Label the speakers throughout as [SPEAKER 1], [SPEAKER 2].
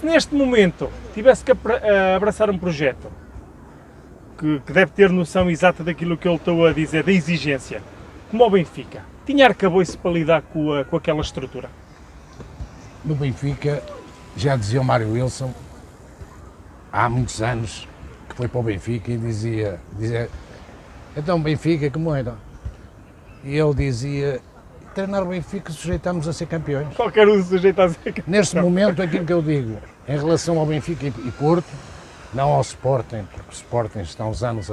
[SPEAKER 1] Se neste momento tivesse que abraçar um projeto que deve ter noção exata daquilo que ele estou a dizer, da exigência, como o Benfica, tinha arcabouço para lidar com aquela estrutura?
[SPEAKER 2] No Benfica, já dizia o Mário Wilson, há muitos anos, que foi para o Benfica e dizia então Benfica como era? E ele dizia, treinar o Benfica sujeitamos a ser campeões.
[SPEAKER 1] Qualquer um sujeita a ser campeão.
[SPEAKER 2] Neste momento, aquilo que eu digo, em relação ao Benfica e Porto, não ao Sporting, porque o Sporting está uns anos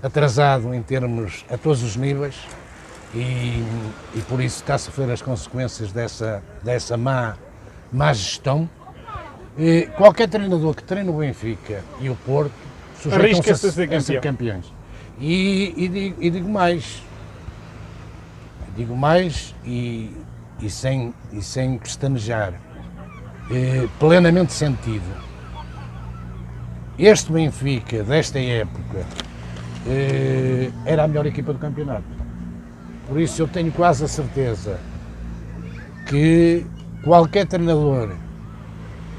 [SPEAKER 2] atrasado em termos a todos os níveis e por isso está a sofrer as consequências dessa má gestão. E qualquer treinador que treine o Benfica e o Porto sujeitam-se a ser campeões. E digo mais e sem pestanejar, plenamente sentido. Este Benfica, desta época, era a melhor equipa do campeonato. Por isso eu tenho quase a certeza que qualquer treinador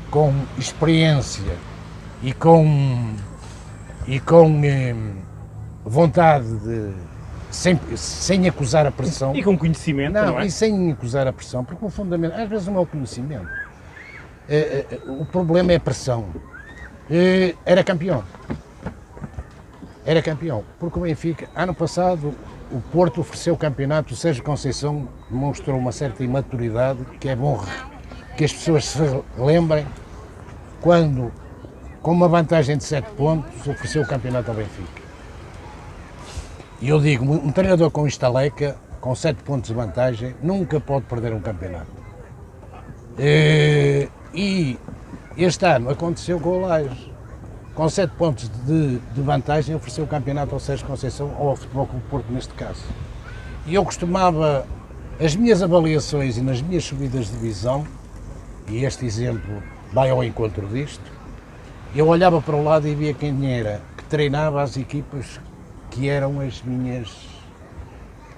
[SPEAKER 2] com experiência e com vontade de, sem acusar a pressão.
[SPEAKER 1] E com conhecimento, não é?
[SPEAKER 2] E sem acusar a pressão, porque o fundamento, às vezes não é o conhecimento. O problema é a pressão. Era campeão, porque o Benfica, ano passado, o Porto ofereceu o campeonato, o Sérgio Conceição demonstrou uma certa imaturidade, que é bom que as pessoas se lembrem, quando, com uma vantagem de 7 pontos, ofereceu o campeonato ao Benfica. E eu digo, um treinador com estaleca, com 7 pontos de vantagem, nunca pode perder um campeonato. E este ano aconteceu com o Lages, com 7 pontos de vantagem, ofereceu o campeonato ao Sérgio Conceição, ou ao Futebol Clube do Porto neste caso. E eu costumava, as minhas avaliações e nas minhas subidas de divisão, e este exemplo vai ao encontro disto, eu olhava para o lado e via quem era que treinava as equipas que eram as minhas,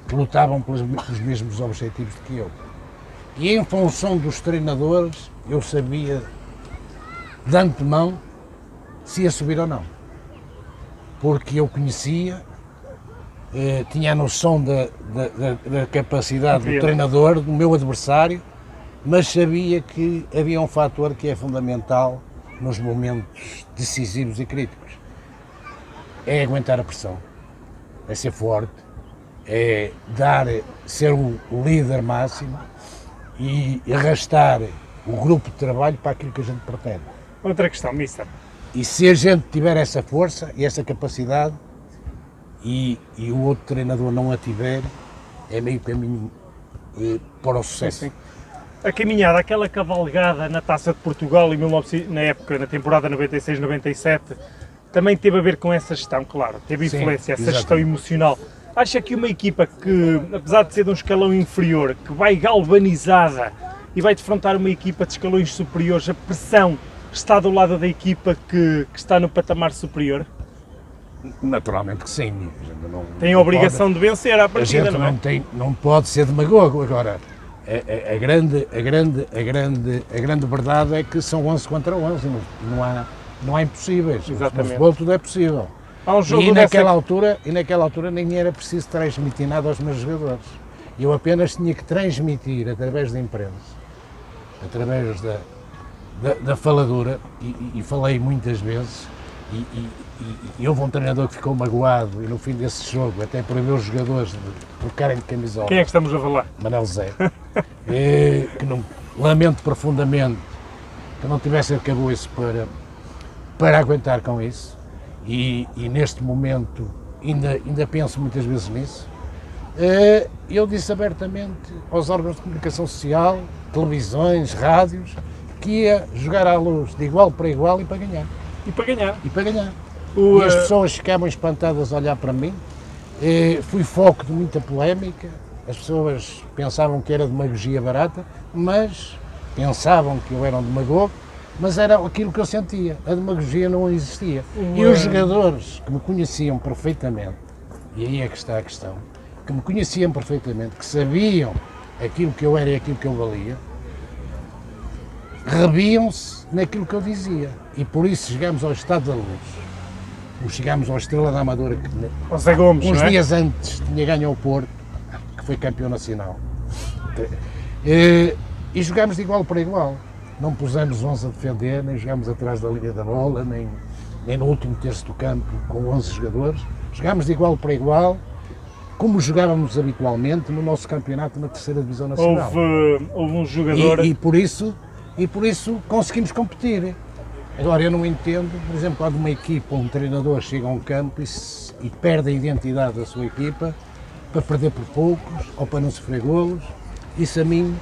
[SPEAKER 2] que lutavam pelos mesmos objetivos do que eu. E em função dos treinadores, eu sabia de antemão se ia subir ou não. Porque eu conhecia, tinha a noção da capacidade do treinador, do meu adversário, mas sabia que havia um fator que é fundamental nos momentos decisivos e críticos. É aguentar a pressão, é ser forte, é ser o líder máximo e arrastar o grupo de trabalho para aquilo que a gente pretende.
[SPEAKER 1] Outra questão, Mister.
[SPEAKER 2] E se a gente tiver essa força e essa capacidade e o outro treinador não a tiver, é meio caminho para o sucesso.
[SPEAKER 1] Sim. A caminhada, aquela cavalgada na Taça de Portugal na temporada 96-97, também teve a ver com essa gestão, claro, teve influência, essa gestão emocional. Acha que uma equipa que, apesar de ser de um escalão inferior, que vai galvanizada e vai defrontar uma equipa de escalões superiores, a pressão está do lado da equipa que está no patamar superior?
[SPEAKER 2] Naturalmente que sim.
[SPEAKER 1] Tem a obrigação de vencer à partida, não é?
[SPEAKER 2] Não pode ser demagogo. Agora, a grande verdade é que são 11 contra 11, não há impossíveis.
[SPEAKER 1] Exatamente.
[SPEAKER 2] No futebol tudo é possível. E naquela altura nem era preciso transmitir nada aos meus jogadores. Eu apenas tinha que transmitir através da imprensa, através da faladura, e falei muitas vezes, e houve um treinador que ficou magoado e no fim desse jogo até proibiu os jogadores de trocarem de camisola.
[SPEAKER 1] Quem é que estamos a falar?
[SPEAKER 2] Manel Zé. Que não, lamento profundamente que não tivesse arcabouço para aguentar com isso, e neste momento ainda penso muitas vezes nisso. Eu disse abertamente aos órgãos de comunicação social, televisões, rádios, que ia jogar à luz de igual para igual e para ganhar.
[SPEAKER 1] E para ganhar.
[SPEAKER 2] E as pessoas ficavam espantadas a olhar para mim. Fui foco de muita polémica. As pessoas pensavam que era demagogia barata, mas pensavam que eu era um demagogo, mas era aquilo que eu sentia. A demagogia não existia. E os jogadores que me conheciam perfeitamente, e aí é que está a questão, que me conheciam perfeitamente, que sabiam aquilo que eu era e aquilo que eu valia, reviam-se naquilo que eu dizia. E por isso chegámos ao Estado da Luz. Ou chegámos ao Estrela da Amadora, que
[SPEAKER 1] O Zé Gomes,
[SPEAKER 2] uns
[SPEAKER 1] não é?
[SPEAKER 2] dias antes tinha ganho ao Porto, que foi campeão nacional. E jogámos de igual para igual. Não pusemos 11 a defender, nem jogámos atrás da linha da bola, nem no último terço do campo com 11 jogadores. Jogámos de igual para igual, como jogávamos habitualmente no nosso campeonato na terceira divisão nacional.
[SPEAKER 1] Houve um jogador...
[SPEAKER 2] E por isso conseguimos competir. Agora, eu não entendo, por exemplo, quando uma equipa ou um treinador chega a um campo e perde a identidade da sua equipa para perder por poucos ou para não sofrer golos. Isso a mim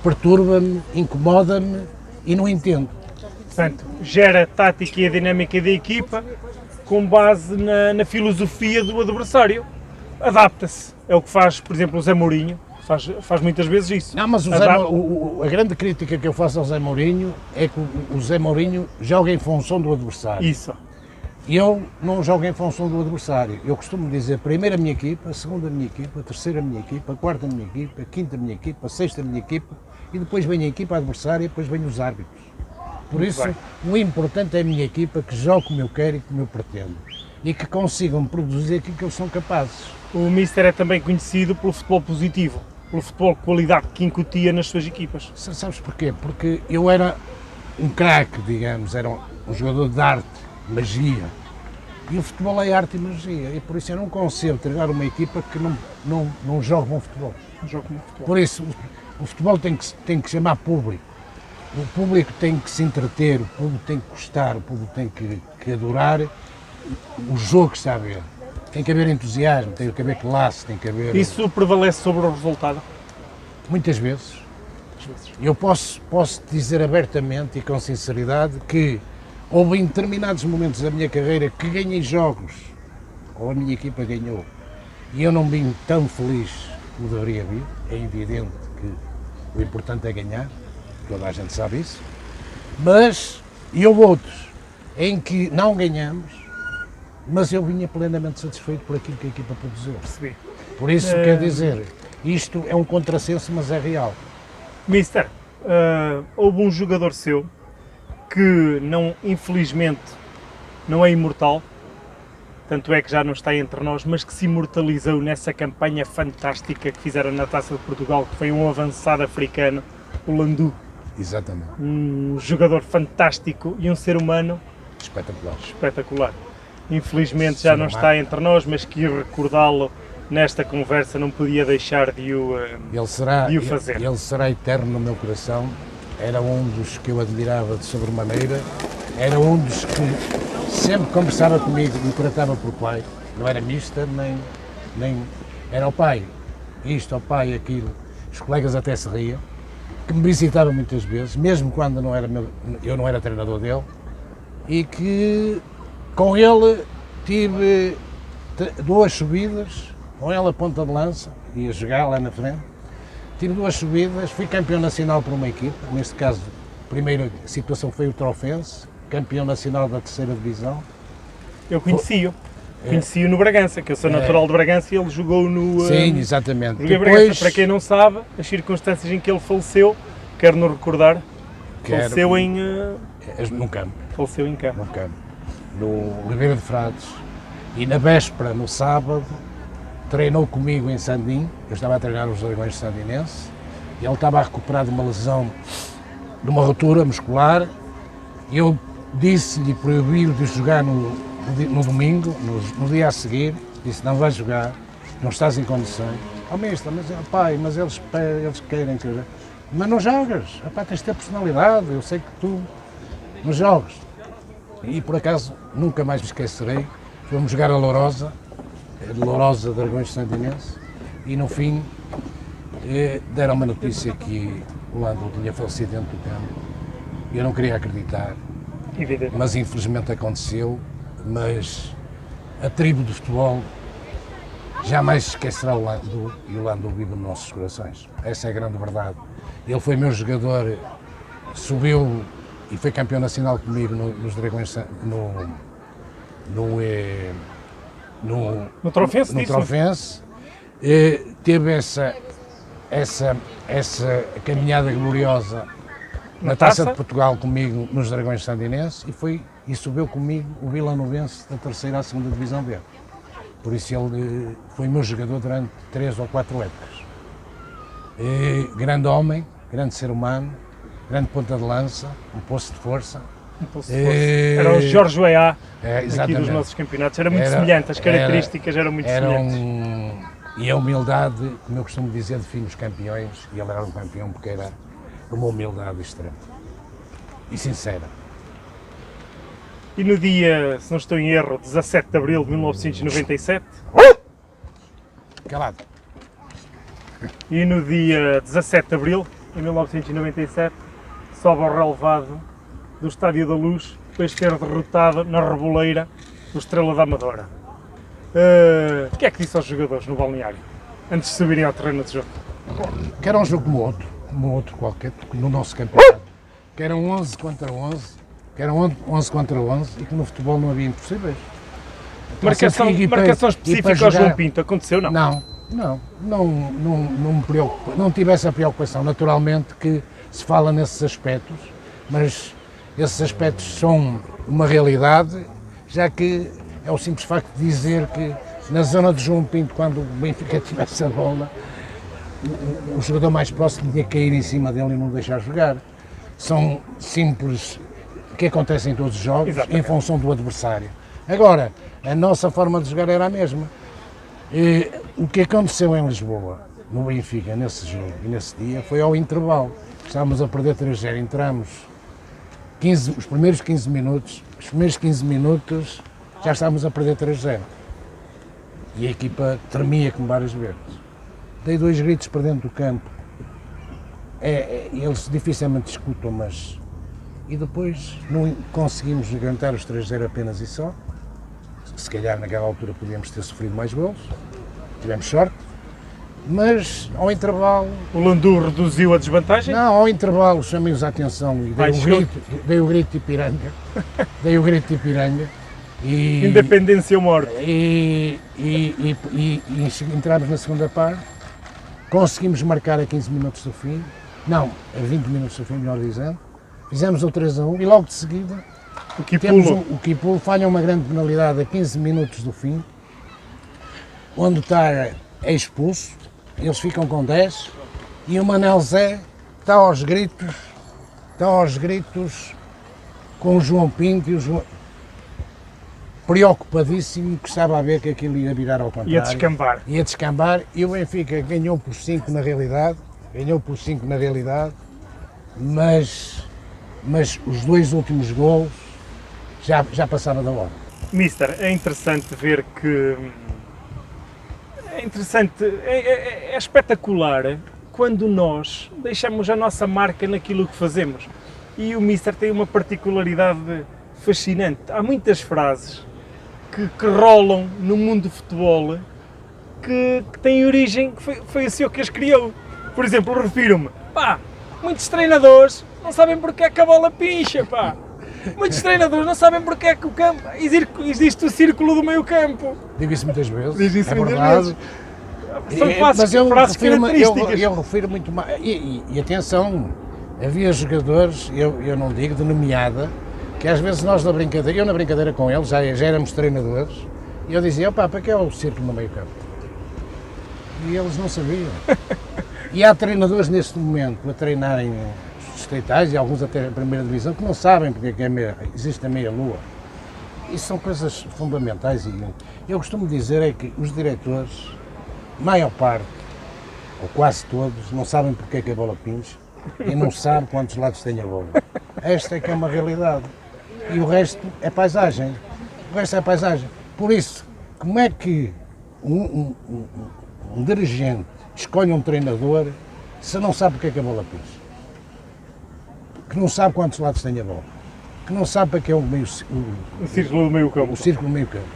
[SPEAKER 2] perturba-me, incomoda-me e não entendo.
[SPEAKER 1] Portanto, gera a tática e a dinâmica da equipa com base na filosofia do adversário. Adapta-se. É o que faz, por exemplo, o Zé Mourinho. Faz muitas vezes isso.
[SPEAKER 2] Não, mas a grande crítica que eu faço ao Zé Mourinho é que o Zé Mourinho joga em função do adversário.
[SPEAKER 1] Isso.
[SPEAKER 2] E eu não jogo em função do adversário. Eu costumo dizer primeiro a minha equipa, segunda a minha equipa, terceira a minha equipa, quarta a minha equipa, quinta a minha equipa, sexta a minha equipa e depois vem a equipa adversária e depois vem os árbitros. Por
[SPEAKER 1] Muito
[SPEAKER 2] isso,
[SPEAKER 1] bem.
[SPEAKER 2] o importante é a minha equipa que jogue como eu quero e como eu pretendo. E que consigam produzir aquilo que eles são capazes.
[SPEAKER 1] O Mister é também conhecido pelo futebol positivo, pelo futebol de qualidade que incutia nas suas equipas.
[SPEAKER 2] Sabes porquê? Porque eu era um craque, digamos, era um jogador de arte, magia. E o futebol é arte e magia. E por isso eu não concebo treinar uma equipa que não joga bom futebol.
[SPEAKER 1] Um jogo como futebol.
[SPEAKER 2] Por isso, o futebol tem que chamar público. O público tem que se entreter, o público tem que gostar, o público tem que adorar o jogo que está a ver. Tem que haver entusiasmo, tem que haver classe, tem que haver...
[SPEAKER 1] Isso prevalece sobre o resultado?
[SPEAKER 2] Muitas vezes. Eu posso dizer abertamente e com sinceridade que houve em determinados momentos da minha carreira que ganhei jogos, ou a minha equipa ganhou, e eu não vim tão feliz como deveria vir. É evidente que o importante é ganhar, toda a gente sabe isso, mas e houve outros em que não ganhamos, mas eu vinha plenamente satisfeito por aquilo que a equipa produziu.
[SPEAKER 1] Percebi.
[SPEAKER 2] Por isso, quer dizer, isto é um contrassenso, mas é real.
[SPEAKER 1] Mister, houve um jogador seu que infelizmente não é imortal, tanto é que já não está entre nós, mas que se imortalizou nessa campanha fantástica que fizeram na Taça de Portugal, que foi um avançado africano, o Landu.
[SPEAKER 2] Exatamente.
[SPEAKER 1] Um jogador fantástico e um ser humano
[SPEAKER 2] Espetacular.
[SPEAKER 1] espetacular. Infelizmente já não está entre nós, mas que recordá-lo nesta conversa não podia deixar de o fazer.
[SPEAKER 2] Ele será eterno no meu coração. Era um dos que eu admirava de sobremaneira. Era um dos que sempre conversava comigo, me tratava por pai. Não era mister, nem era o pai. Isto, o pai, aquilo. Os colegas até se riam. Que me visitava muitas vezes, mesmo quando eu não era treinador dele. E que com ele tive 2 subidas, com ele a ponta de lança, ia jogar lá na frente. Tive 2 subidas, fui campeão nacional por uma equipa, neste caso, a primeira situação foi o Trofense, campeão nacional da terceira divisão.
[SPEAKER 1] Eu conheci-o. Conheci-o no Bragança, que eu sou natural de Bragança e ele jogou no...
[SPEAKER 2] Sim, exatamente.
[SPEAKER 1] Joguei Bragança. Para quem não sabe, as circunstâncias em que ele faleceu, quero-nos recordar, faleceu
[SPEAKER 2] num campo.
[SPEAKER 1] Faleceu em campo.
[SPEAKER 2] Num campo. No Oliveira de Frades. E na véspera, no sábado, treinou comigo em Sandim. Eu estava a treinar os Dragões Sandinense. E ele estava a recuperar de uma lesão, de uma ruptura muscular. Eu disse-lhe proibir de jogar no domingo, no dia a seguir. Disse, não vais jogar, não estás em condições. Oh, mister, mas pai, mas eles querem que... Mas não jogas, epá, tens de ter personalidade, eu sei que tu não jogas. E por acaso nunca mais me esquecerei, fomos jogar a Lourosa Dragões Sandinense, e no fim deram uma notícia que o Landu tinha falecido dentro do campo. Eu não queria acreditar, mas infelizmente aconteceu. Mas a tribo do futebol jamais esquecerá o Landu, e o Landu vive nos nossos corações. Essa é a grande verdade. Ele foi meu jogador, subiu e foi campeão nacional comigo nos Dragões, no Trofense. Teve essa caminhada gloriosa na Taça de Portugal comigo nos Dragões Sandinenses e subiu comigo o Vilanovense da terceira à segunda divisão B. Por isso ele foi meu jogador durante 3 ou 4 épocas. Grande homem, grande ser humano, grande ponta de lança, um poço de força.
[SPEAKER 1] Era o Jorge Weah aqui dos
[SPEAKER 2] exatamente.
[SPEAKER 1] nossos campeonatos, era muito semelhante, as características eram muito semelhantes.
[SPEAKER 2] E a humildade, como eu costumo dizer, define os campeões, e ele era um campeão porque era uma humildade extrema e sincera.
[SPEAKER 1] E no dia, se não estou em erro, 17 de abril de 1997,
[SPEAKER 2] Calado.
[SPEAKER 1] e no dia 17 de abril de 1997, sobe ao relevado do Estádio da Luz, depois de ter derrotado na Reboleira o Estrela da Amadora. O que é que disse aos jogadores no balneário, antes de subirem ao terreno de jogo?
[SPEAKER 2] Que era um jogo como outro qualquer, no nosso campeonato. Que eram 11 contra 11, que eram 11 contra 11 e que no futebol não havia impossíveis.
[SPEAKER 1] Marcação específica ao João Pinto, aconteceu não?
[SPEAKER 2] Não me preocupa, não tive essa preocupação. Naturalmente que se fala nesses aspectos, mas esses aspectos são uma realidade, já que é o simples facto de dizer que na zona de João Pinto, quando o Benfica tivesse a bola, o jogador mais próximo tinha que cair em cima dele e não deixar jogar. São simples que acontecem em todos os jogos,
[SPEAKER 1] exatamente,
[SPEAKER 2] em função do adversário. Agora, a nossa forma de jogar era a mesma. O que aconteceu em Lisboa, no Benfica, nesse jogo e nesse dia, foi ao intervalo. Estávamos a perder 3-0, entramos os primeiros 15 minutos já estávamos a perder 3-0. E a equipa tremia como várias vezes. Dei 2 gritos para dentro do campo. Eles dificilmente escutam, mas... E depois não conseguimos aguentar os 3-0 apenas e só. Se calhar naquela altura podíamos ter sofrido mais golos. Tivemos sorte. Mas ao intervalo...
[SPEAKER 1] O Landu reduziu a desvantagem?
[SPEAKER 2] Não, ao intervalo chamei-os a atenção e dei o grito de Ipiranga. Dei o grito de Ipiranga. E,
[SPEAKER 1] Independência ou morte.
[SPEAKER 2] E entramos na segunda parte, conseguimos marcar a 15 minutos do fim, não, a 20 minutos do fim, melhor dizendo, fizemos o 3-1 e logo de seguida o Quipulo falha uma grande penalidade a 15 minutos do fim, onde é expulso, eles ficam com 10 e o Manel Zé está aos gritos com o João Pinto e o João... Preocupadíssimo, que estava a ver que aquilo ia virar ao contrário. Ia descambar e o Benfica ganhou por 5 na realidade, mas os 2 últimos golos já passava da hora.
[SPEAKER 1] Mister, é interessante ver que... É espetacular quando nós deixamos a nossa marca naquilo que fazemos. E o Mister tem uma particularidade fascinante. Há muitas frases que rolam no mundo do futebol que têm origem, que foi o senhor que as criou. Por exemplo, refiro-me, muitos treinadores não sabem porque é que a bola pincha, Muitos treinadores não sabem porque é que o campo, existe o círculo do meio campo.
[SPEAKER 2] Digo isso muitas vezes,
[SPEAKER 1] Diz isso
[SPEAKER 2] é
[SPEAKER 1] muitas
[SPEAKER 2] verdade.
[SPEAKER 1] Vezes. São frases características.
[SPEAKER 2] Eu refiro muito mais, e atenção, havia jogadores, eu não digo de nomeada, que às vezes nós eu na brincadeira com eles, já éramos treinadores, e eu dizia, para que é o círculo no meio campo? E eles não sabiam. E há treinadores neste momento a treinarem os distritais e alguns até a primeira divisão que não sabem porque é que existe a meia-lua. Isso são coisas fundamentais e eu costumo dizer é que os diretores, maior parte, ou quase todos, não sabem porque é que a bola pincha e não sabem quantos lados tem a bola. Esta é que é uma realidade. E o resto é paisagem. Por isso, como é que um dirigente escolhe um treinador se não sabe porque é que a bola pincha? Que não sabe quantos lados tem a bola? Que não sabe para que é o
[SPEAKER 1] círculo do meio campo.
[SPEAKER 2] O círculo do meio campo.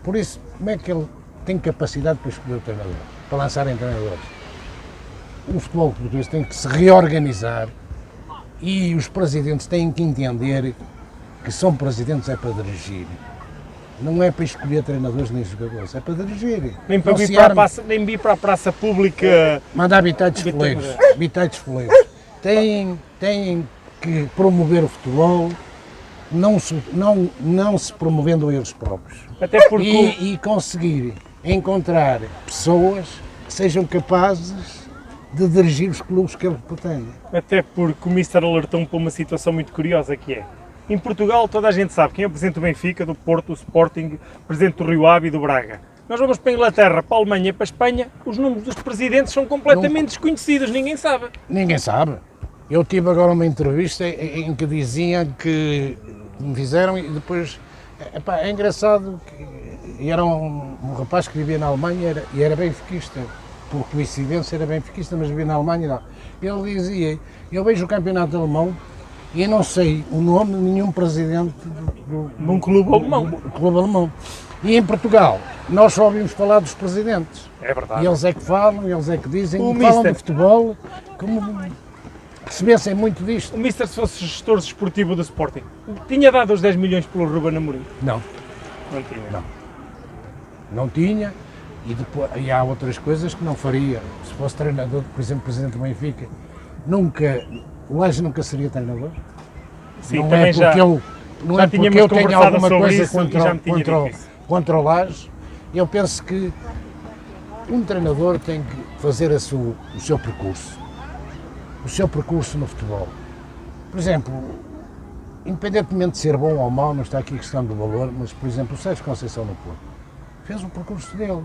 [SPEAKER 2] Por isso, como é que ele tem capacidade para escolher o treinador? Para lançar em treinadores? O futebol português tem que se reorganizar e os presidentes têm que entender que são presidentes é para dirigir. Não é para escolher treinadores nem jogadores, é para dirigir.
[SPEAKER 1] Nem para vir para a praça pública.
[SPEAKER 2] Mandar habitantes foleiros. têm que promover o futebol, não se promovendo eles próprios.
[SPEAKER 1] Até porque
[SPEAKER 2] E conseguir encontrar pessoas que sejam capazes de dirigir os clubes que eles pretendem.
[SPEAKER 1] Até porque o Mister alertou-me para uma situação muito curiosa que é, em Portugal toda a gente sabe quem é o presidente do Benfica, do Porto, do Sporting, presidente do Rio Ave e do Braga. Nós vamos para a Inglaterra, para a Alemanha e para a Espanha, os nomes dos presidentes são completamente desconhecidos, ninguém sabe.
[SPEAKER 2] Ninguém sabe. Eu tive agora uma entrevista em que diziam que me fizeram e depois... Epá, é engraçado que era um rapaz que vivia na Alemanha e era benfiquista. Por coincidência era benfiquista, mas vivia na Alemanha não. Ele dizia, eu vejo o campeonato alemão e eu não sei o nome de nenhum presidente
[SPEAKER 1] Num clube alemão.
[SPEAKER 2] do clube alemão. E em Portugal, nós só ouvimos falar dos presidentes.
[SPEAKER 1] É verdade.
[SPEAKER 2] E eles é que falam, eles é que dizem,
[SPEAKER 1] O
[SPEAKER 2] falam
[SPEAKER 1] Mister.
[SPEAKER 2] de futebol, como percebessem muito disto.
[SPEAKER 1] O Mister, se fosse gestor desportivo do Sporting, tinha dado os 10 milhões pelo Ruben Amorim?
[SPEAKER 2] Não,
[SPEAKER 1] Não tinha.
[SPEAKER 2] não tinha. E há outras coisas que não faria. Se fosse treinador, por exemplo, presidente do Benfica, o Laje nunca seria treinador.
[SPEAKER 1] Sim,
[SPEAKER 2] Não
[SPEAKER 1] também
[SPEAKER 2] é porque eu, não
[SPEAKER 1] já
[SPEAKER 2] é porque
[SPEAKER 1] tínhamos
[SPEAKER 2] eu tenho
[SPEAKER 1] conversado
[SPEAKER 2] alguma
[SPEAKER 1] sobre
[SPEAKER 2] coisa
[SPEAKER 1] isso e já me tinha dito isso.
[SPEAKER 2] contra o Laje. Eu penso que um treinador tem que fazer o seu percurso. O seu percurso no futebol. Por exemplo, independentemente de ser bom ou mau, não está aqui a questão do valor, mas, por exemplo, o Sérgio Conceição no Porto fez o percurso dele,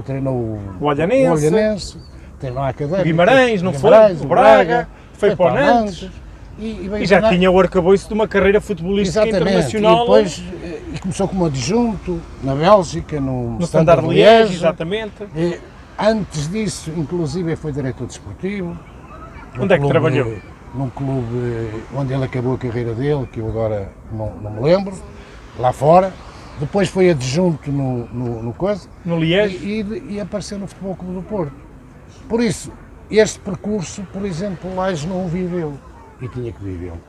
[SPEAKER 2] treinou
[SPEAKER 1] O Olhanense,
[SPEAKER 2] treinou a Académica,
[SPEAKER 1] Guimarães, não foi?
[SPEAKER 2] Guimarães,
[SPEAKER 1] O Braga, foi para o Nantes.
[SPEAKER 2] E
[SPEAKER 1] E já tinha o arcabouço de uma carreira futebolística internacional.
[SPEAKER 2] E depois começou como adjunto na Bélgica, no
[SPEAKER 1] Standard Liège, exatamente.
[SPEAKER 2] Antes disso, inclusive, foi diretor desportivo.
[SPEAKER 1] Onde é que trabalhou?
[SPEAKER 2] Num clube onde ele acabou a carreira dele, que eu agora não me lembro, lá fora. Depois foi adjunto no coisa.
[SPEAKER 1] No Liège.
[SPEAKER 2] E apareceu no Futebol Clube do Porto. Por isso, este percurso, por exemplo, o Laje não o viveu. E tinha que vivê-lo.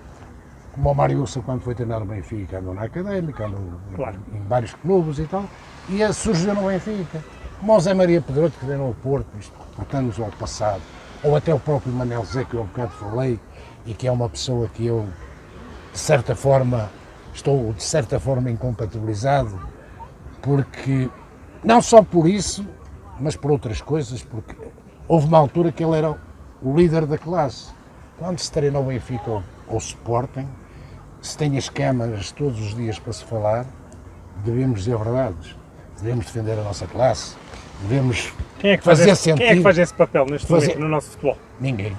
[SPEAKER 2] Como o Mário Wilson, quando foi treinar no Benfica, andou na Académica, andou
[SPEAKER 1] Claro.
[SPEAKER 2] em vários clubes e tal, e surgiu no Benfica. Como o Zé Maria Pedroto, que treinou o Porto, isto, portando-nos ao passado, ou até o próprio Manel Zé, que eu há bocado falei, e que é uma pessoa que eu, de certa forma, estou de certa forma incompatibilizado, porque, não só por isso, mas por outras coisas, porque houve uma altura que ele era o líder da classe. Quando se treina o Benfica ou o Sporting, se tem as câmaras todos os dias para se falar, devemos dizer verdades, devemos defender a nossa classe, devemos
[SPEAKER 1] Quem é que
[SPEAKER 2] fazer
[SPEAKER 1] faz
[SPEAKER 2] sentido.
[SPEAKER 1] Quem é que faz esse papel neste momento no nosso futebol?
[SPEAKER 2] Ninguém.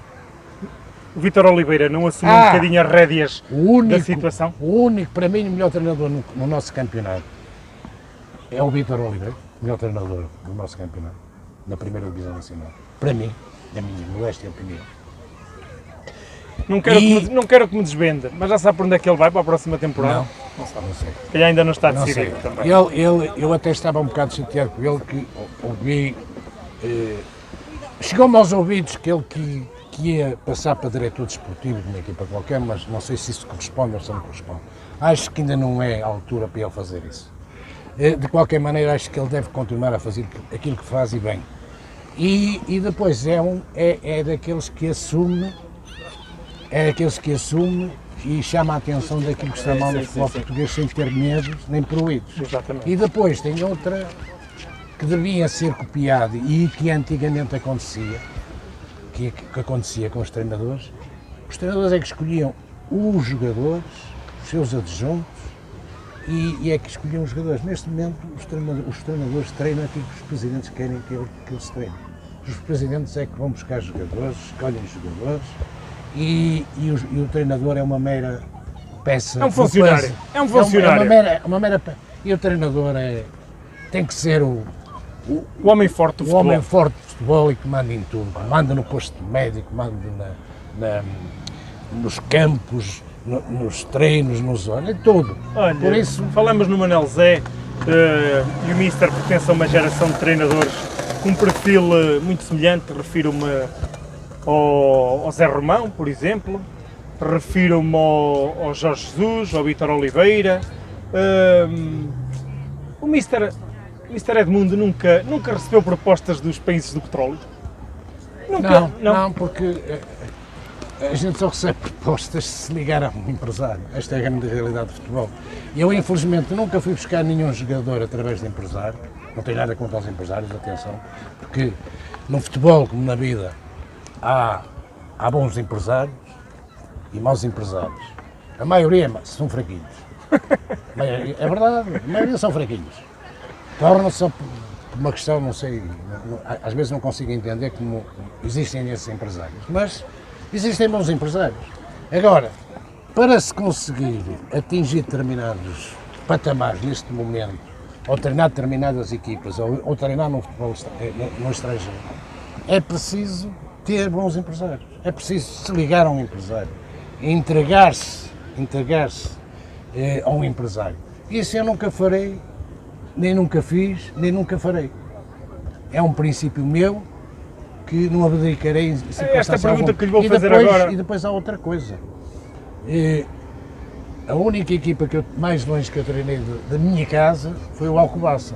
[SPEAKER 1] O Vítor Oliveira não assumiu um bocadinho as rédeas da situação?
[SPEAKER 2] O único, para mim, o melhor treinador no nosso campeonato é o Vítor Oliveira, o melhor treinador do nosso campeonato, na primeira divisão nacional. Para mim, na minha modéstia opinião.
[SPEAKER 1] Não quero que me desvenda, mas já sabe para onde é que ele vai para a próxima temporada?
[SPEAKER 2] Não sei.
[SPEAKER 1] Ele ainda não está
[SPEAKER 2] Não sei.
[SPEAKER 1] decidido também.
[SPEAKER 2] Eu até estava um bocado chateado com ele, que ouvi. Chegou-me aos ouvidos que ele que ia passar para diretor desportivo de uma equipa qualquer, mas não sei se isso corresponde ou se não corresponde. Acho que ainda não é a altura para ele fazer isso. De qualquer maneira, acho que ele deve continuar a fazer aquilo que faz e bem. E depois é daqueles que assume. É aqueles que assume e chama a atenção daquilo que está mal no futebol português sem ter medos nem proídos.
[SPEAKER 1] Exatamente.
[SPEAKER 2] E depois tem outra que devia ser copiada e que antigamente acontecia, que acontecia com os treinadores. Os treinadores é que escolhiam os jogadores, os seus adjuntos, e é que escolhiam os jogadores. Neste momento, os treinadores treinam aquilo que os presidentes querem que eles treinem. Os presidentes é que vão buscar jogadores, escolhem jogadores, e o treinador é uma mera peça.
[SPEAKER 1] É um funcionário. É um funcionário.
[SPEAKER 2] É uma mera peça. E o treinador tem que ser o
[SPEAKER 1] homem forte do futebol.
[SPEAKER 2] O homem forte do futebol e que manda em tudo. Manda no posto médico, manda nos campos, nos treinos, em tudo.
[SPEAKER 1] Olha, por isso, falamos no Manel Zé e o Mister pertence a uma geração de treinadores com um perfil muito semelhante. Refiro-me ao Zé Romão, por exemplo, refiro-me ao Jorge Jesus, ao Vítor Oliveira. O Mister Edmundo nunca recebeu propostas dos países do petróleo?
[SPEAKER 2] Não, porque a gente só recebe propostas se ligar a um empresário. Esta é a grande realidade do futebol. E eu, infelizmente, nunca fui buscar nenhum jogador através de empresário. Não tenho nada contra os empresários, atenção, porque no futebol, como na vida, há bons empresários e maus empresários. A maioria são fraquinhos. É verdade, a maioria são fraquinhos. Torna-se só por uma questão, não sei, às vezes não consigo entender como existem esses empresários, mas existem bons empresários. Agora, para se conseguir atingir determinados patamares neste momento, ou treinar determinadas equipas, ou treinar no futebol no estrangeiro, é preciso ter bons empresários. É preciso se ligar a um empresário, entregar-se a um empresário. Isso eu nunca farei, nem nunca fiz, nem nunca farei. É um princípio meu que não abdicarei em circunstância
[SPEAKER 1] esta pergunta
[SPEAKER 2] alguma.
[SPEAKER 1] que lhe vou fazer agora.
[SPEAKER 2] E depois há outra coisa. A única equipa mais longe que eu treinei da minha casa foi o Alcobaça.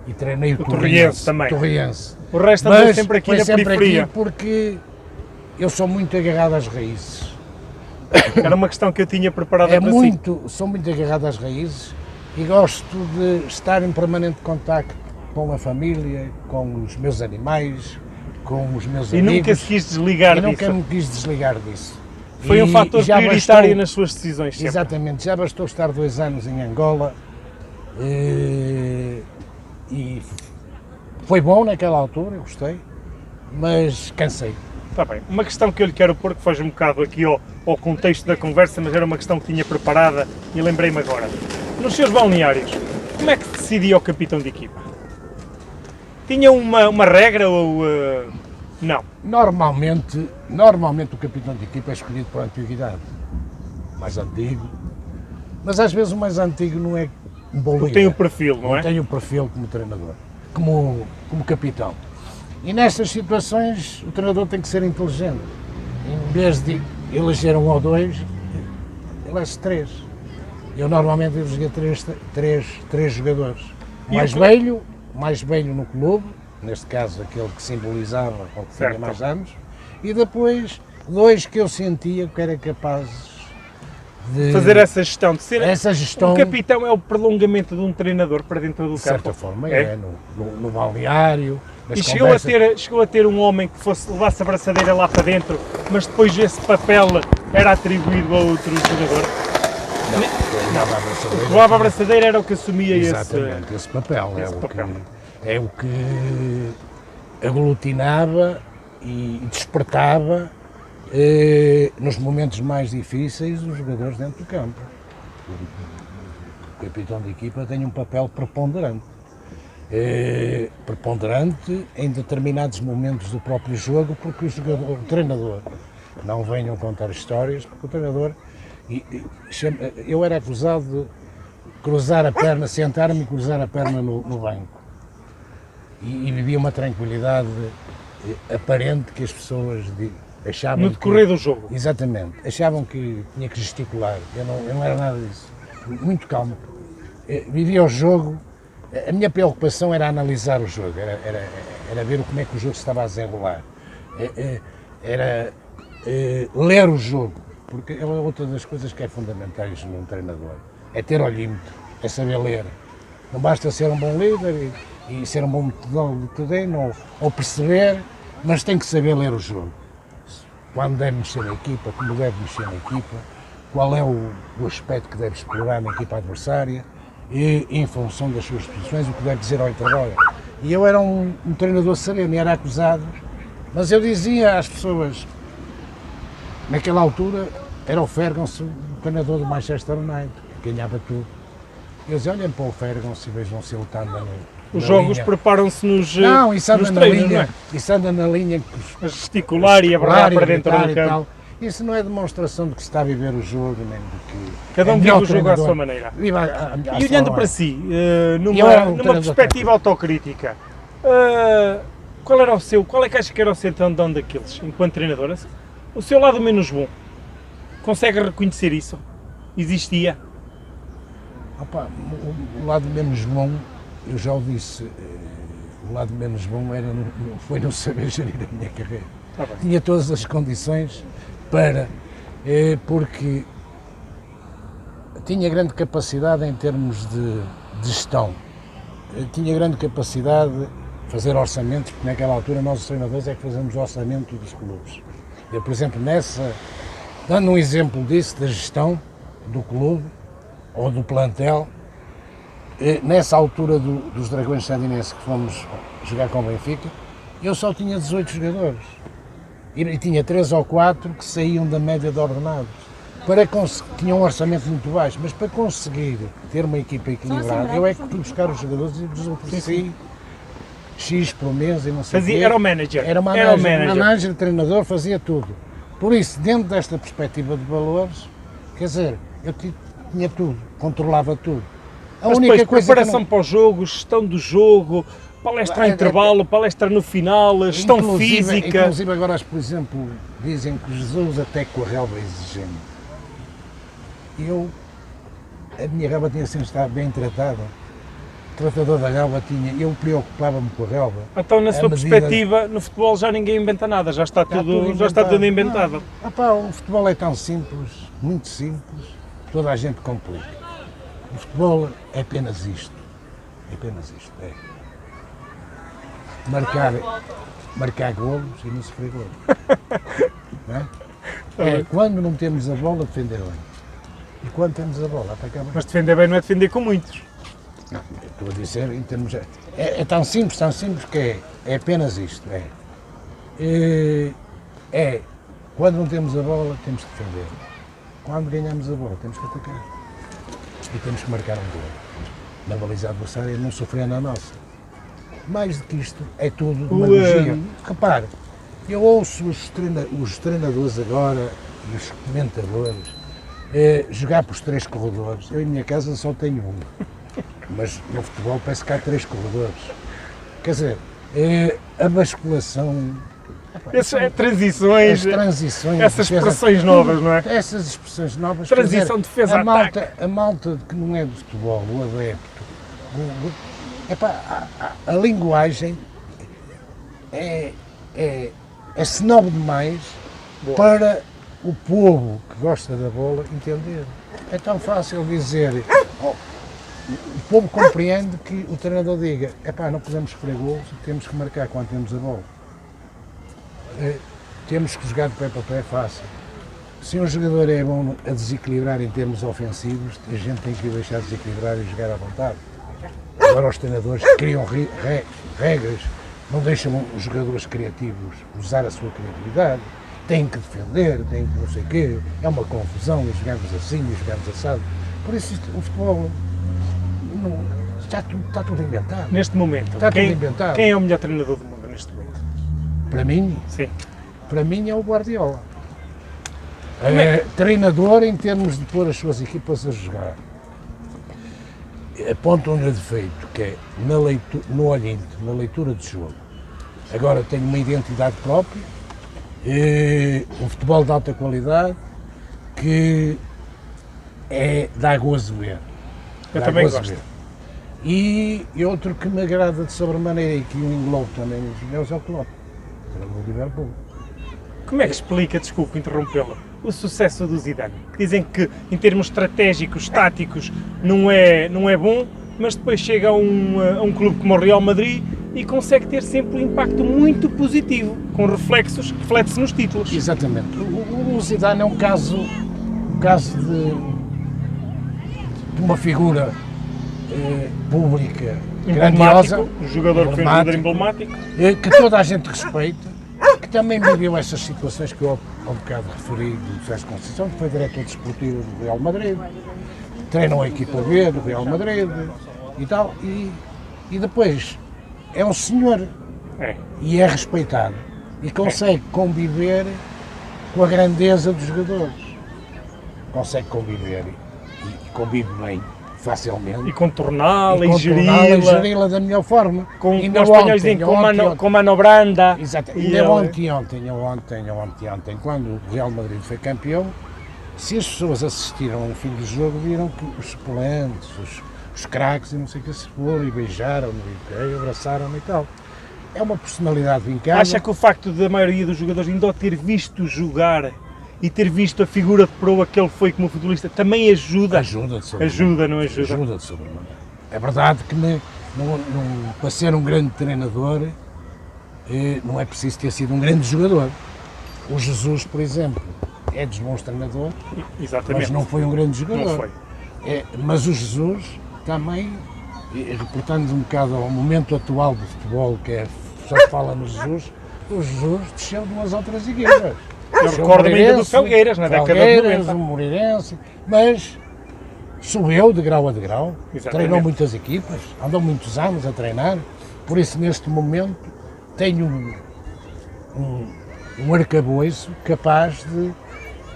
[SPEAKER 2] E treinei o
[SPEAKER 1] Torriense também.
[SPEAKER 2] Torriense.
[SPEAKER 1] O resto andou sempre aqui na periferia.
[SPEAKER 2] Aqui porque eu sou muito agarrado às raízes.
[SPEAKER 1] Era uma questão que eu tinha preparada para si.
[SPEAKER 2] Sou muito agarrado às raízes e gosto de estar em permanente contacto com a família, com os meus animais, com os meus amigos.
[SPEAKER 1] E nunca se quis desligar disso?
[SPEAKER 2] Nunca me quis desligar disso.
[SPEAKER 1] Foi um fator prioritário nas suas decisões sempre?
[SPEAKER 2] Exatamente, já bastou estar 2 anos em Angola e foi bom naquela altura, eu gostei, mas cansei.
[SPEAKER 1] Está bem, uma questão que eu lhe quero pôr, que foge um bocado aqui ao contexto da conversa, mas era uma questão que tinha preparada e lembrei-me agora. Nos seus balneários, como é que se decidia o capitão de equipa? Tinha uma regra ou não?
[SPEAKER 2] Normalmente o capitão de equipa é escolhido por antiguidade, mais antigo, mas às vezes o mais antigo não é um bom líder.
[SPEAKER 1] Tem o perfil, não é?
[SPEAKER 2] Tem o perfil como treinador, como capitão. E nestas situações o treinador tem que ser inteligente. Em vez de eleger 1 ou 2, elege 3. Eu normalmente elegia 3 jogadores. O mais velho no clube, neste caso aquele que simbolizava ou que tinha mais anos, e depois 2 que eu sentia que era capazes de
[SPEAKER 1] fazer essa gestão, de ser
[SPEAKER 2] essa gestão.
[SPEAKER 1] O capitão é o prolongamento de um treinador para dentro do campo.
[SPEAKER 2] De certa forma no balneário.
[SPEAKER 1] E chegou a ter um homem que levasse a braçadeira lá para dentro, mas depois esse papel era atribuído a outro jogador?
[SPEAKER 2] Não.
[SPEAKER 1] O que levava a braçadeira era o que assumia
[SPEAKER 2] esse papel. É o que aglutinava e despertava nos momentos mais difíceis os jogadores dentro do campo. O capitão de equipa tem um papel preponderante. Preponderante em determinados momentos do próprio jogo, porque o treinador, não venham contar histórias, porque o treinador, eu era acusado de cruzar a perna, sentar-me e cruzar a perna no banco, e vivia uma tranquilidade aparente que as pessoas achavam
[SPEAKER 1] no decorrer do jogo.
[SPEAKER 2] Exatamente, achavam que tinha que gesticular, eu não era nada disso, muito calmo, vivia o jogo. A minha preocupação era analisar o jogo, era ver como é que o jogo se estava a desenrolar, era ler o jogo, porque é outra das coisas que é fundamentais num treinador, é ter olhímetro, é saber ler. Não basta ser um bom líder e ser um bom metodólogo de treino ou perceber, mas tem que saber ler o jogo. Quando deve mexer na equipa, como deve mexer na equipa, qual é o aspecto que deve explorar na equipa adversária, e em função das suas posições, o que deve dizer ao intervalo. E eu era um treinador sereno e era acusado, mas eu dizia às pessoas, naquela altura era o Ferguson, o treinador do Manchester United, que ganhava tudo. Eu dizia, olhem para o Ferguson e vejam se ele está andando.
[SPEAKER 1] Os jogos preparam-se nos
[SPEAKER 2] treinos,
[SPEAKER 1] não é?
[SPEAKER 2] Isso anda na linha
[SPEAKER 1] a gesticular e a berrar para dentro do campo.
[SPEAKER 2] Isso não é demonstração de que se está a viver o jogo, nem de que...
[SPEAKER 1] Cada um vive o jogo à sua maneira. E olhando para si, numa perspectiva autocrítica, qual é que acha que era o seu tendão daqueles, enquanto treinador? O seu lado menos bom, consegue reconhecer isso? Existia?
[SPEAKER 2] O lado menos bom, eu já o disse, o lado menos bom foi não saber gerir a minha carreira. Tinha todas as condições porque tinha grande capacidade em termos de gestão, tinha grande capacidade de fazer orçamentos, porque naquela altura nós os treinadores é que fazemos o orçamento dos clubes. Eu, por exemplo, dando um exemplo disso, da gestão do clube ou do plantel, nessa altura dos Dragões Sandinenses que fomos jogar com o Benfica, eu só tinha 18 jogadores e tinha 3 ou 4 que saíam da média de ordenados. Tinham um orçamento muito baixo, mas para conseguir ter uma equipa equilibrada, eu é que fui buscar os jogadores e lhes ofereci X por mês e não sei o quê.
[SPEAKER 1] Era o manager.
[SPEAKER 2] Era o manager, treinador, fazia tudo. Por isso, dentro desta perspectiva de valores, quer dizer, eu tinha tudo, controlava tudo.
[SPEAKER 1] Mas depois, preparação para o jogo, gestão do jogo, palestra a intervalo, palestra no final, gestão física.
[SPEAKER 2] Inclusive agora, por exemplo, dizem que Jesus até com a relva é exigente. A minha relva tinha sempre estado bem tratada. O tratador da relva eu preocupava-me com a relva.
[SPEAKER 1] Então, na sua perspectiva, no futebol já ninguém inventa nada, já está tudo inventado.
[SPEAKER 2] O futebol é tão simples, muito simples, toda a gente complica. O futebol é apenas isto. É apenas isto. Marcar golos e não sofrer golos. Não é? Quando não temos a bola, defender bem. E quando temos a bola, atacar bem.
[SPEAKER 1] Mas defender bem não é defender com muitos.
[SPEAKER 2] Não, estou a dizer em termos. É tão simples que é apenas isto. Quando não temos a bola, temos que defender. Quando ganhamos a bola, temos que atacar. E temos que marcar um gol. Na baliza adversária, não sofrer na nossa. Mais do que isto, é tudo demagogia. Repare, eu ouço os treinadores agora e os comentadores jogar para os 3 corredores. Eu em minha casa só tenho um, mas no futebol parece que há 3 corredores. Quer dizer, a basculação...
[SPEAKER 1] Transições, essas expressões novas, não é?
[SPEAKER 2] Essas expressões novas.
[SPEAKER 1] Transição,
[SPEAKER 2] dizer,
[SPEAKER 1] defesa-ataque.
[SPEAKER 2] A malta que não é do futebol, o adepto, a linguagem é snob demais para o povo que gosta da bola entender. É tão fácil dizer, o povo compreende que o treinador diga, não podemos sofrer golos, temos que marcar quando temos a bola. Temos que jogar de pé para pé, é fácil. Se um jogador é bom a desequilibrar em termos ofensivos, a gente tem que o deixar desequilibrar e jogar à vontade. Agora os treinadores criam regras, não deixam os jogadores criativos usar a sua criatividade, têm que defender, têm que não sei o quê, é uma confusão, e jogamos assim, e jogamos assado. Por isso o futebol está tudo inventado.
[SPEAKER 1] Neste momento,
[SPEAKER 2] está tudo inventado.
[SPEAKER 1] Quem é o melhor treinador do mundo neste momento?
[SPEAKER 2] Para mim?
[SPEAKER 1] Sim.
[SPEAKER 2] Para mim é o Guardiola. Treinador em termos de pôr as suas equipas a jogar. Aponta um defeito, que é no olhinte, na leitura de jogo. Agora tem uma identidade própria, um futebol de alta qualidade, que dá gozo ver.
[SPEAKER 1] Eu também gosto.
[SPEAKER 2] E outro que me agrada de sobremaneira e que eu englobo também nos meus é o Klopp, do Liverpool.
[SPEAKER 1] Como é que explica, desculpe interrompê-lo, o sucesso do Zidane? Dizem que, em termos estratégicos, táticos, não é bom, mas depois chega a um clube como o Real Madrid e consegue ter sempre um impacto muito positivo, com reflete-se nos títulos.
[SPEAKER 2] Exatamente. O Zidane é um caso de uma figura pública grandiosa,
[SPEAKER 1] um jogador que foi um jogador emblemático,
[SPEAKER 2] que toda a gente respeita, que também viveu essas situações que eu há um bocado referi do Sérgio Conceição, que foi diretor desportivo do Real Madrid, treinou a equipa B do Real Madrid e tal, e depois é um senhor e é respeitado e consegue conviver com a grandeza dos jogadores, consegue conviver e convive bem, facilmente.
[SPEAKER 1] E contorná-la e geri-la
[SPEAKER 2] da melhor forma.
[SPEAKER 1] Com os espanhóis dizem com mano branda.
[SPEAKER 2] Exato. Ainda ontem, quando o Real Madrid foi campeão, se as pessoas assistiram ao fim do jogo, viram que os suplentes, os craques e não sei o que se foram e beijaram, e abraçaram e tal. É uma personalidade vincada.
[SPEAKER 1] Acha que o facto da maioria dos jogadores ainda o ter visto jogar e ter visto a figura de proa que ele foi como futebolista também ajuda?
[SPEAKER 2] Ajuda, de sobremaneira.
[SPEAKER 1] Ajuda, não ajuda?
[SPEAKER 2] Ajuda de sobremaneira. É verdade que para ser um grande treinador não é preciso ter sido um grande jogador. O Jesus, por exemplo, é dos bons treinadores,
[SPEAKER 1] Exatamente.
[SPEAKER 2] mas não foi um grande jogador.
[SPEAKER 1] Não foi.
[SPEAKER 2] Mas o Jesus também, reportando um bocado ao momento atual do futebol, que só se fala no Jesus, o Jesus desceu de umas outras equipas.
[SPEAKER 1] Eu recordo-me ainda do Felgueiras, na década de 90.
[SPEAKER 2] O Moreirense, mas subiu de grau a degrau,
[SPEAKER 1] Exatamente.
[SPEAKER 2] treinou muitas equipas, andou muitos anos a treinar, por isso neste momento tenho um arcabouço capaz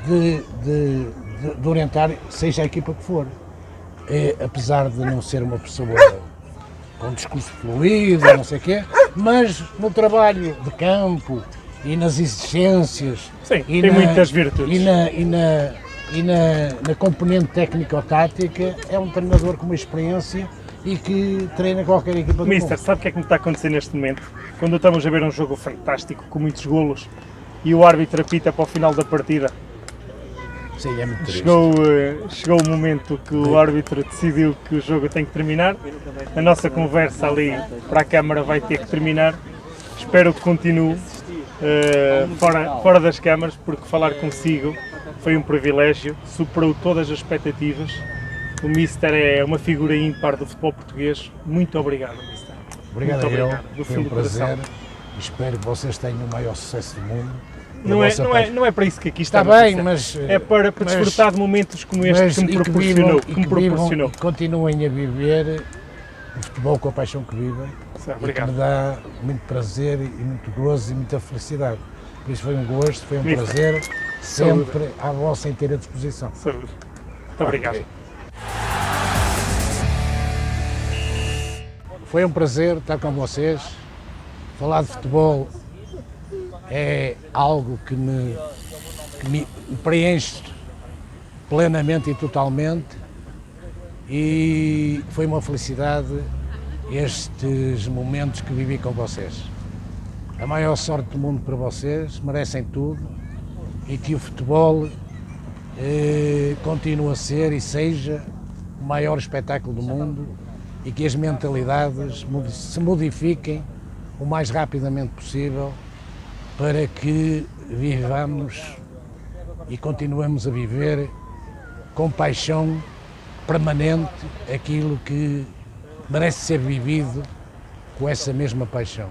[SPEAKER 2] de orientar, seja a equipa que for. Apesar de não ser uma pessoa com discurso fluido, não sei o quê, mas no trabalho de campo e nas exigências.
[SPEAKER 1] Sim, tem muitas virtudes.
[SPEAKER 2] E na componente técnico-tática, é um treinador com uma experiência e que treina qualquer equipa do
[SPEAKER 1] Mister,
[SPEAKER 2] mundo.
[SPEAKER 1] sabe o que é que me está a acontecer neste momento? Quando estamos a ver um jogo fantástico, com muitos golos, e o árbitro apita para o final da partida.
[SPEAKER 2] Sim, é muito triste.
[SPEAKER 1] Chegou o momento que o árbitro decidiu que o jogo tem que terminar. A nossa conversa ali para a Câmara vai ter que terminar. Espero que continue fora das câmaras, porque falar consigo foi um privilégio, superou todas as expectativas. O Mister é uma figura ímpar do futebol português. Muito obrigado, Mister.
[SPEAKER 2] Obrigado
[SPEAKER 1] Muito
[SPEAKER 2] a eu,
[SPEAKER 1] obrigado, do
[SPEAKER 2] foi
[SPEAKER 1] fundo
[SPEAKER 2] um
[SPEAKER 1] do coração.
[SPEAKER 2] prazer. Espero que vocês tenham o maior sucesso do mundo.
[SPEAKER 1] Não é para isso que aqui
[SPEAKER 2] Está
[SPEAKER 1] estamos.
[SPEAKER 2] bem,
[SPEAKER 1] Mister.
[SPEAKER 2] mas...
[SPEAKER 1] É para desfrutar de momentos como este que me proporcionou.
[SPEAKER 2] E continuem a viver o futebol com a paixão que vivem.
[SPEAKER 1] Obrigado.
[SPEAKER 2] Que me dá muito prazer e muito gozo e muita felicidade. Por isso foi um gosto, foi um prazer, sempre à vossa inteira disposição.
[SPEAKER 1] Saúde. Muito obrigado.
[SPEAKER 2] Okay. Foi um prazer estar com vocês. Falar de futebol é algo que me preenche plenamente e totalmente, e foi uma felicidade estes momentos que vivi com vocês. A maior sorte do mundo para vocês, merecem tudo, e que o futebol continue a ser e seja o maior espetáculo do mundo, e que as mentalidades se modifiquem o mais rapidamente possível para que vivamos e continuemos a viver com paixão permanente aquilo que merece ser vivido com essa mesma paixão.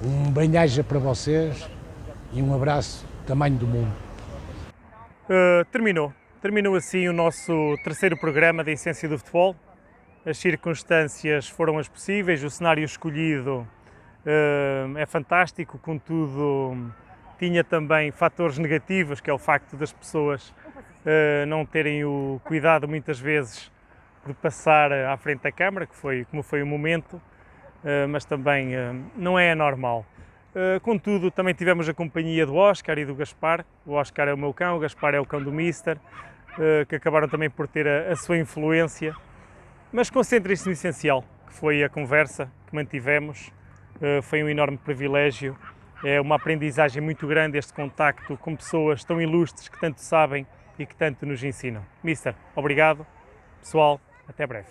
[SPEAKER 2] Um bem-aja para vocês e um abraço tamanho do mundo.
[SPEAKER 1] Terminou assim o nosso terceiro programa da Essência do Futebol. As circunstâncias foram as possíveis, o cenário escolhido é fantástico, contudo tinha também fatores negativos, que é o facto das pessoas não terem o cuidado muitas vezes de passar à frente da câmara, como foi o momento, mas também não é anormal. Contudo, também tivemos a companhia do Oscar e do Gaspar. O Oscar é o meu cão, o Gaspar é o cão do Mister, que acabaram também por ter a sua influência. Mas concentrem-se no essencial, que foi a conversa que mantivemos. Foi um enorme privilégio, é uma aprendizagem muito grande este contacto com pessoas tão ilustres que tanto sabem e que tanto nos ensinam. Mister, obrigado. Pessoal, até breve.